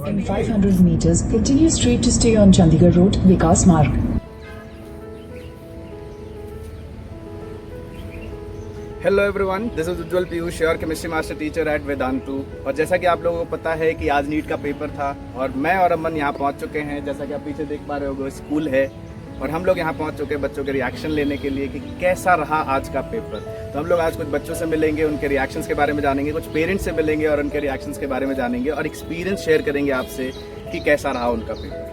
In 500 meters, continue straight to stay on Chandigarh Road, Vikas Marg. Hello everyone, this is Ujjwal Piyush, your chemistry master teacher at Vedantu. और जैसा कि आप लोगों को पता है कि आज नीट का पेपर था और मैं और अमन यहाँ पहुँच चुके हैं। जैसा कि आप पीछे देख पा रहे हो, स्कूल है और हम लोग यहाँ पहुँच चुके हैं बच्चों के रिएक्शन लेने के लिए कि कैसा रहा आज का पेपर। तो हम लोग आज कुछ बच्चों से मिलेंगे, उनके रिएक्शंस के बारे में जानेंगे, कुछ पेरेंट्स से मिलेंगे और उनके रिएक्शंस के बारे में जानेंगे और एक्सपीरियंस शेयर करेंगे आपसे कि कैसा रहा उनका पेपर।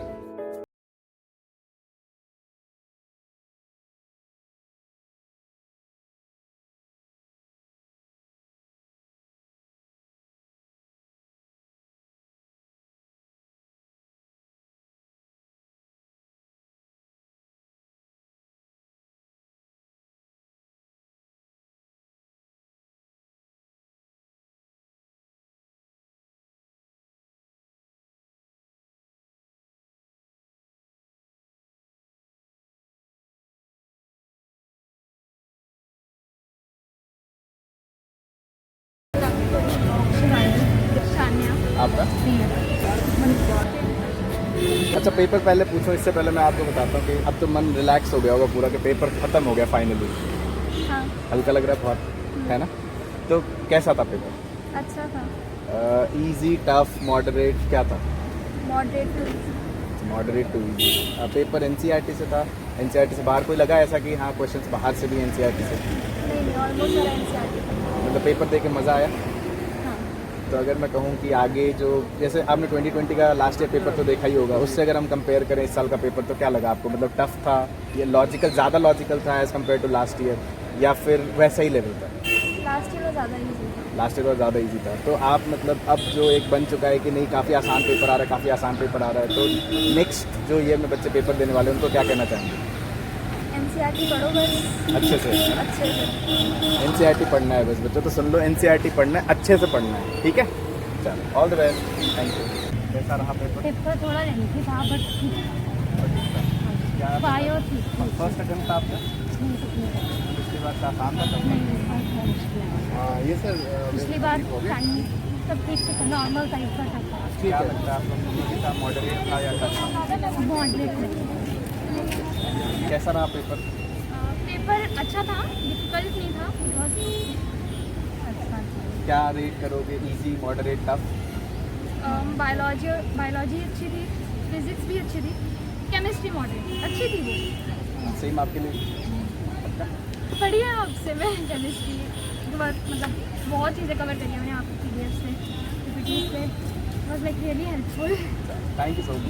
आपका अच्छा पेपर पहले पूछो, इससे पहले मैं आपको बताता हूँ कि अब तो मन रिलैक्स हो गया होगा पूरा, कि पेपर खत्म हो गया फाइनली। हाँ। हल्का लग रहा है बहुत, है ना? तो कैसा था पेपर? अच्छा था। इजी, टफ, मॉडरेट, क्या था? Moderate to easy. Paper NCERT से था? एनसीईआरटी से बाहर कोई लगा ऐसा कि हाँ क्वेश्चंस बाहर से भी एनसीईआरटी से? नहीं, ऑलमोस्ट सारा एनसीईआरटी। मतलब पेपर दे के मज़ा आया? हाँ। तो अगर मैं कहूँ कि आगे जो, जैसे आपने 2020 का लास्ट ईयर पेपर तो देखा ही होगा, उससे अगर हम कंपेयर करें इस साल का पेपर, तो क्या लगा आपको? मतलब टफ था, ये लॉजिकल, ज़्यादा लॉजिकल था as compare to last year, या फिर वैसा ही लेवल था? लास्ट ईयर ज़्यादा ईजी था। लास्ट ईयर ज़्यादा ईजी था। तो आप मतलब अब जो एक बन चुका है कि नहीं काफ़ी आसान पेपर आ रहा है, काफ़ी आसान पेपर आ रहा है, तो नेक्स्ट जो ईयर में बच्चे पेपर देने वाले हैं उनको क्या कहना चाहेंगे? एनसीईआरटी पढ़ो बस अच्छे से। एनसीईआरटी पढ़ना है बस बच्चों, तो सुन लो, एनसीईआरटी पढ़ना है, अच्छे से पढ़ना है, ठीक है? चलो, all the best, thank you. कैसा रहा पेपर? पेपर थोड़ा लेंथी था बट क्या बायो थी। फर्स्ट अटेम्प्ट था आपका? पिछली बार का आसान था? ये सर पिछली बार सब ठीक था, नॉर्मल टाइप का था। क्या लगता है आपको, था मॉडरेट था या टफ था? मॉडरेट। कैसा रहा पेपर? पेपर अच्छा था, डिफिकल्ट नहीं था, बहुत अच्छा था। क्या रेट करोगे, इजी, मॉडरेट, टफ? बायोलॉजी अच्छी थी, फिजिक्स भी अच्छी थी, केमिस्ट्री मॉडरेट अच्छी थी वो। सेम आपके लिए? पढ़ी है आपसे मैं केमिस्ट्री के बाद, मतलब बहुत चीज़ें कवर करी है मैंने आपकी पीडीएफ से, पीपीटी से, was like really helpful. Thank you so much.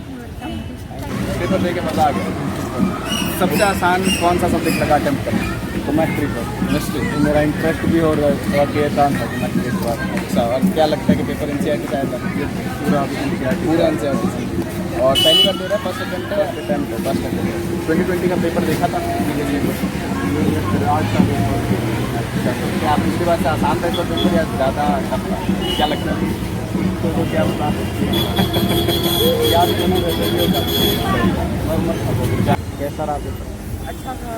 Paper दे के मज़ा आ गया। सबसे आसान कौन सा सब्जेक्ट लगा अटेम्प्ट करना? केमिस्ट्री पर। केमिस्ट्री मेरा इंटरेस्ट भी और था केमिस्ट्री के बाद। अच्छा, और क्या लगता है कि पेपर एनसीईआरटी से आया था? पूरा एनसीईआरटी से। और पहली बार दे रहा है, फर्स्ट अटेम्प्ट है? First attempt. 2020 का पेपर देखा था? अच्छा, तो क्या आप पिछली बार से आसान पेपर देंगे या ज़्यादा टफ था? क्या लगता है? तो क्या बता याद करना वैसे भी होता। कैसा रहा पेपर? अच्छा था।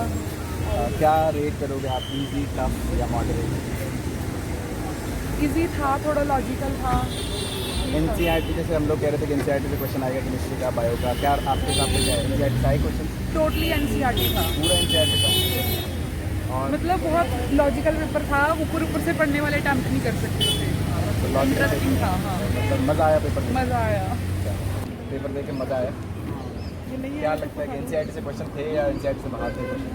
क्या रेट करोगे आप, इजी, टफ या मॉडरेट? इजी था, थोड़ा लॉजिकल था। एनसीईआरटी जैसे हम लोग कह रहे थे कि एनसीईआरटी से क्वेश्चन आएगा केमिस्ट्री का, बायो का, क्या आपके हिसाब से क्या है? एनसीईआरटी से आए क्वेश्चन? टोटली एनसीईआरटी था, पूरा एनसीईआरटी था। और मतलब बहुत लॉजिकल पेपर था, ऊपर से पढ़ने वाले अटेम्प्ट नहीं कर सकते थे। तो इंटरेस्टिंग था। हाँ, मतलब मज़ा आया पेपर में? मज़ा आया। पेपर देख के मज़ा आया। क्या लगता है कि एनसीईआरटी से क्वेश्चन थे या एनसीईआरटी से बाहर थे क्वेश्चन?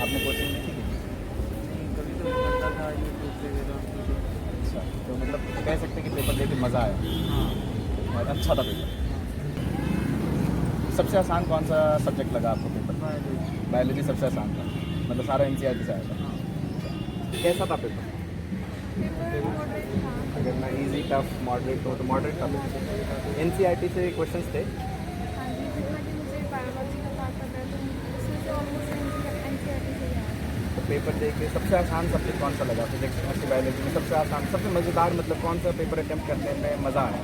आपने कोचिंग नहीं की? अच्छा, तो मतलब कह सकते हैं कि पेपर देख के मज़ा आया और अच्छा था पेपर। सबसे आसान कौन सा सब्जेक्ट लगा आपको पेपर? बायोलॉजी सबसे आसान था, मतलब सारा एनसीईआरटी से आया था। कैसा था पेपर? अगर मैं इजी, टफ, मॉडरेट हूँ तो मॉडरेट था पेपर। एनसीईआरटी से क्वेश्चंस थे? तो पेपर देख के सबसे आसान सब्जेक्ट कौन सा लगा? फिजिक्स, केमिस्ट्री, बायोलॉजी में सबसे आसान, सबसे मज़ेदार, मतलब कौन सा पेपर अटेम्प्ट करने में मज़ा आया?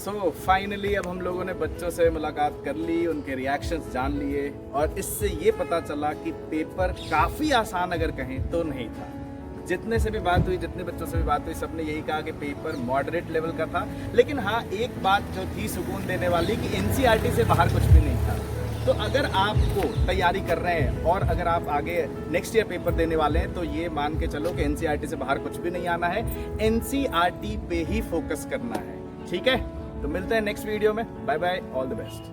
सो फाइनली अब हम लोगों ने बच्चों से मुलाकात कर ली, उनके रिएक्शंस जान लिए और इससे ये पता चला कि पेपर काफ़ी आसान अगर कहें तो नहीं था। जितने से भी बात हुई, जितने बच्चों से भी बात हुई, सबने यही कहा कि पेपर मॉडरेट लेवल का था। लेकिन हाँ, एक बात जो थी सुकून देने वाली कि एनसीईआरटी से बाहर कुछ भी नहीं था। तो अगर आपको तैयारी कर रहे हैं और अगर आप आगे नेक्स्ट ईयर पेपर देने वाले हैं तो ये मान के चलो कि एनसीईआरटी से बाहर कुछ भी नहीं आना है, एनसीईआरटी पे ही फोकस करना है। ठीक है, तो मिलते हैं नेक्स्ट वीडियो में। Bye bye, all the best.